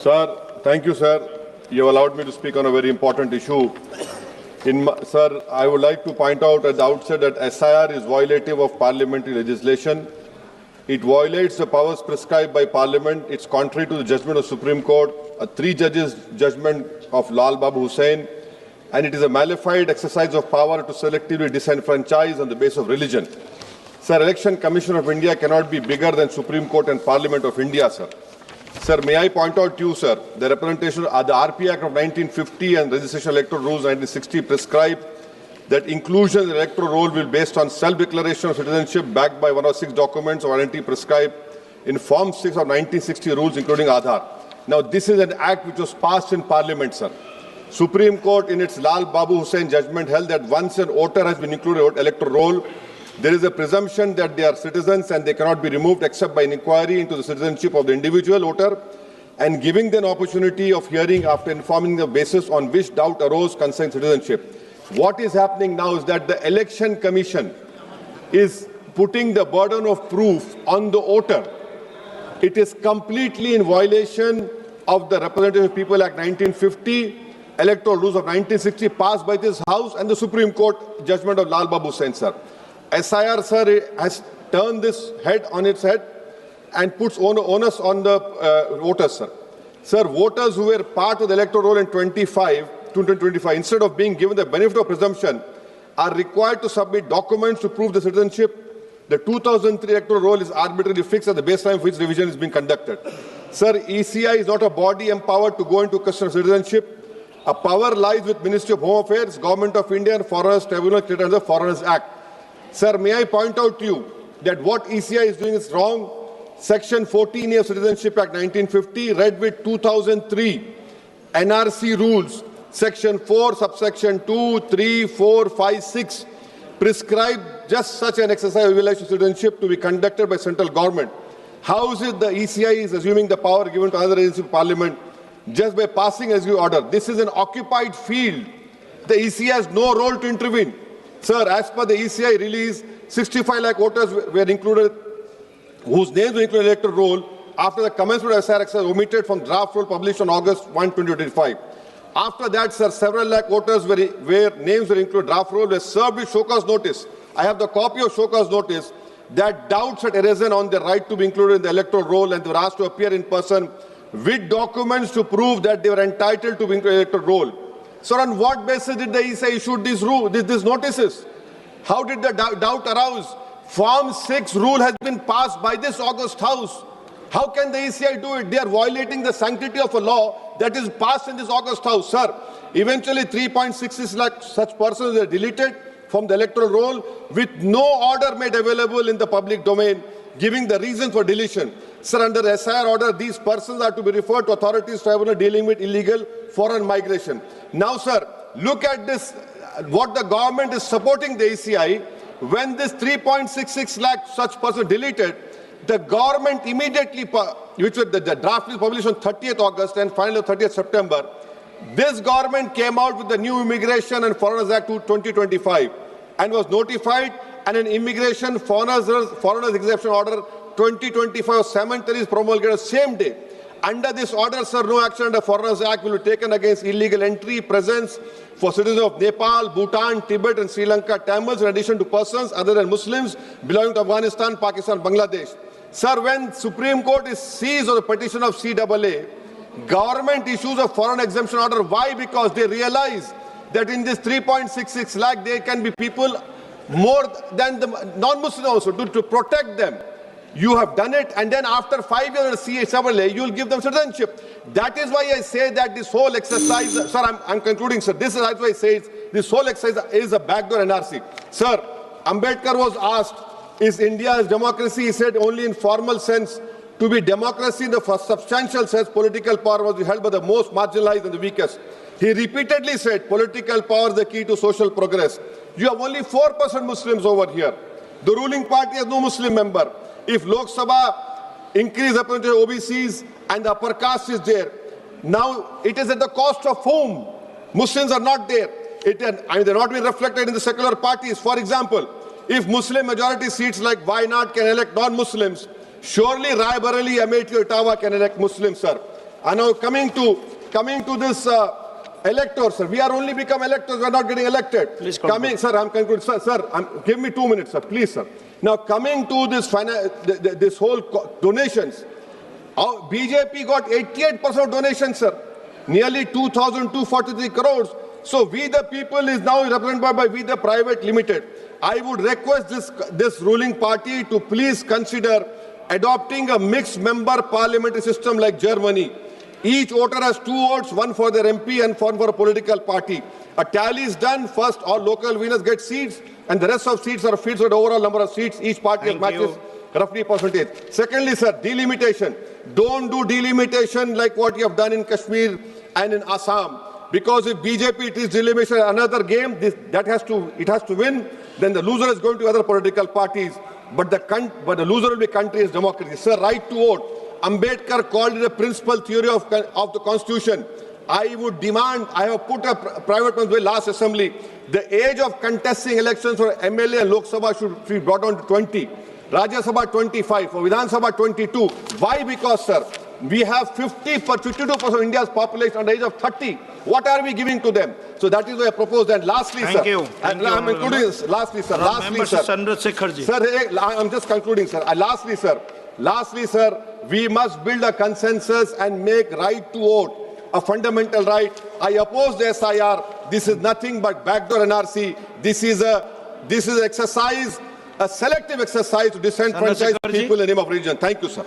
Sir, thank you, sir. You have allowed me to speak on a very important issue. Sir, I would like to point out at the outset that SIR is violative of parliamentary legislation. It violates the powers prescribed by Parliament. It's contrary to the judgment of Supreme Court, a three-judges judgment of Lal Babu Hussain, and it is a malified exercise of power to selectively disenfranchise on the basis of religion. Sir, Election Commission of India cannot be bigger than Supreme Court and Parliament of India, sir. Sir, may I point out to you, sir, the representation of the RP Act of 1950 and Registration Electoral Rules 1960 prescribe that inclusion in the electoral roll will be based on self-declaration of citizenship backed by one of 6 documents of identity prescribed in Form 6 of 1960 rules, including Aadhaar. Now, this is an act which was passed in Parliament, sir. Supreme Court, in its Lal Babu Hussain judgment, held that once an voter has been included in the electoral roll, there is a presumption that they are citizens and they cannot be removed except by an inquiry into the citizenship of the individual voter and giving them an opportunity of hearing after informing the basis on which doubt arose concerning citizenship. What is happening now is that the Election Commission is putting the burden of proof on the voter. It is completely in violation of the Representative People Act 1950, Electoral Rules of 1960 passed by this House and the Supreme Court judgment of Lal Babu Hussain, sir. SIR, sir, has turned this head on its head and puts onus on the voters, sir. Sir, voters who were part of the electoral roll in 2025, instead of being given the benefit of presumption, are required to submit documents to prove the citizenship. The 2003 electoral roll is arbitrarily fixed at the baseline for which revision is being conducted. Sir, ECI is not a body empowered to go into question of citizenship. A power lies with Ministry of Home Affairs, Government of India, and Foreigners Tribunal created under the Foreigners Act. Sir, may I point out to you that what ECI is doing is wrong. Section 14A of Citizenship Act 1950, read with 2003 NRC rules, Section 4, subsection 2, 3, 4, 5, 6, prescribe just such an exercise of evaluation of citizenship to be conducted by central government. How is it the ECI is assuming the power given to another agency of Parliament just by passing as you order? This is an occupied field. The ECI has no role to intervene. Sir, as per the ECI release, 65 lakh voters were included, whose names were included in the electoral roll after the commencement of SIR exercise omitted from draft roll published on August 1, 2025. After that, sir, several lakh voters where names were included draft roll were served with show cause notice. I have the copy of show cause notice that doubts had arisen on their right to be included in the electoral roll and they were asked to appear in person with documents to prove that they were entitled to be included in the electoral roll. So on what basis did the ECI issue these notices? How did the doubt arouse? Form 6 rule has been passed by this August House. How can the ECI do it? They are violating the sanctity of a law that is passed in this August House. Sir, eventually 3.66 lakh such persons were deleted from the electoral roll with no order made available in the public domain, giving the reason for deletion. Sir, under the SIR order, these persons are to be referred to authorities tribunal dealing with illegal foreign migration. Now, sir, look at this, what the government is supporting the ECI. When this 3.66 lakh such persons deleted, the government immediately, which was the draft is published on 30th August and finally 30th September, this government came out with the new Immigration and Foreigners Act 2025 and was notified, and an Immigration Foreigners Exemption Order 2025 cemetery is promulgated the same day. Under this order, sir, no action under Foreigners Act will be taken against illegal entry, presence for citizens of Nepal, Bhutan, Tibet and Sri Lanka, Tamils, in addition to persons other than Muslims belonging to Afghanistan, Pakistan, Bangladesh. Sir, when Supreme Court is seized on the petition of CAA, government issues a foreign exemption order. Why? Because they realize that in this 3.66 lakh, there can be people more than the non-Muslim also to protect them. You have done it, and then after 5 years CAA, you will give them citizenship. That is why I say that this whole exercise, sir, I'm concluding, sir. This is why I say this whole exercise is a backdoor NRC. Sir, Ambedkar was asked, is India's democracy? He said only in formal sense. To be democracy in the substantial sense, political power was held by the most marginalized and the weakest. He repeatedly said political power is the key to social progress. You have only 4% Muslims over here. The ruling party has no Muslim member. If Lok Sabha increase representation of OBCs and the upper caste is there, now it is at the cost of whom? Muslims are not there. They're not being reflected in the secular parties. For example, if Muslim majority seats like Wayanad can elect non-Muslims, surely Rai Bareli, Amethi, Ottawa can elect Muslims, sir. And now coming to this electors, sir. We are only become electors. We are not getting elected. Please conclude. Sir, I'm concluding. Sir, give me 2 minutes, sir. Please, sir. Now coming to this whole donations, BJP got 88% of donations, sir. Nearly 2,243 crores. So we the people is now represented by We the Private Limited. I would request this ruling party to please consider adopting a mixed member parliamentary system like Germany. Each voter has 2 votes, one for their MP and one for a political party. A tally is done. First, all local winners get seats, and the rest of seats are filled with the overall number of seats. Each party matches roughly percentage. Secondly, sir, delimitation. Don't do delimitation like what you have done in Kashmir and in Assam. Because if BJP it is delimitation, another game, it has to win. Then the loser is going to other political parties. But the loser will be country's democracy. Sir, right to vote. Ambedkar called it a principal theory of the Constitution. I would demand, I have put a private one's bill last assembly, the age of contesting elections for MLA and Lok Sabha should be brought down to 20. Rajya Sabha 25, for Vidhan Sabha 22. Why? Because, sir, we have 52% of India's population under the age of 30. What are we giving to them? So that is why I propose. And lastly, Thank sir, you. and I'm including this. Lastly, sir. Sir, I'm just concluding, sir. Lastly, sir, we must build a consensus and make right to vote a fundamental right. I oppose the SIR. This is nothing but backdoor NRC. This is an exercise, a selective exercise to disenfranchise people in the name of religion. Thank you, sir.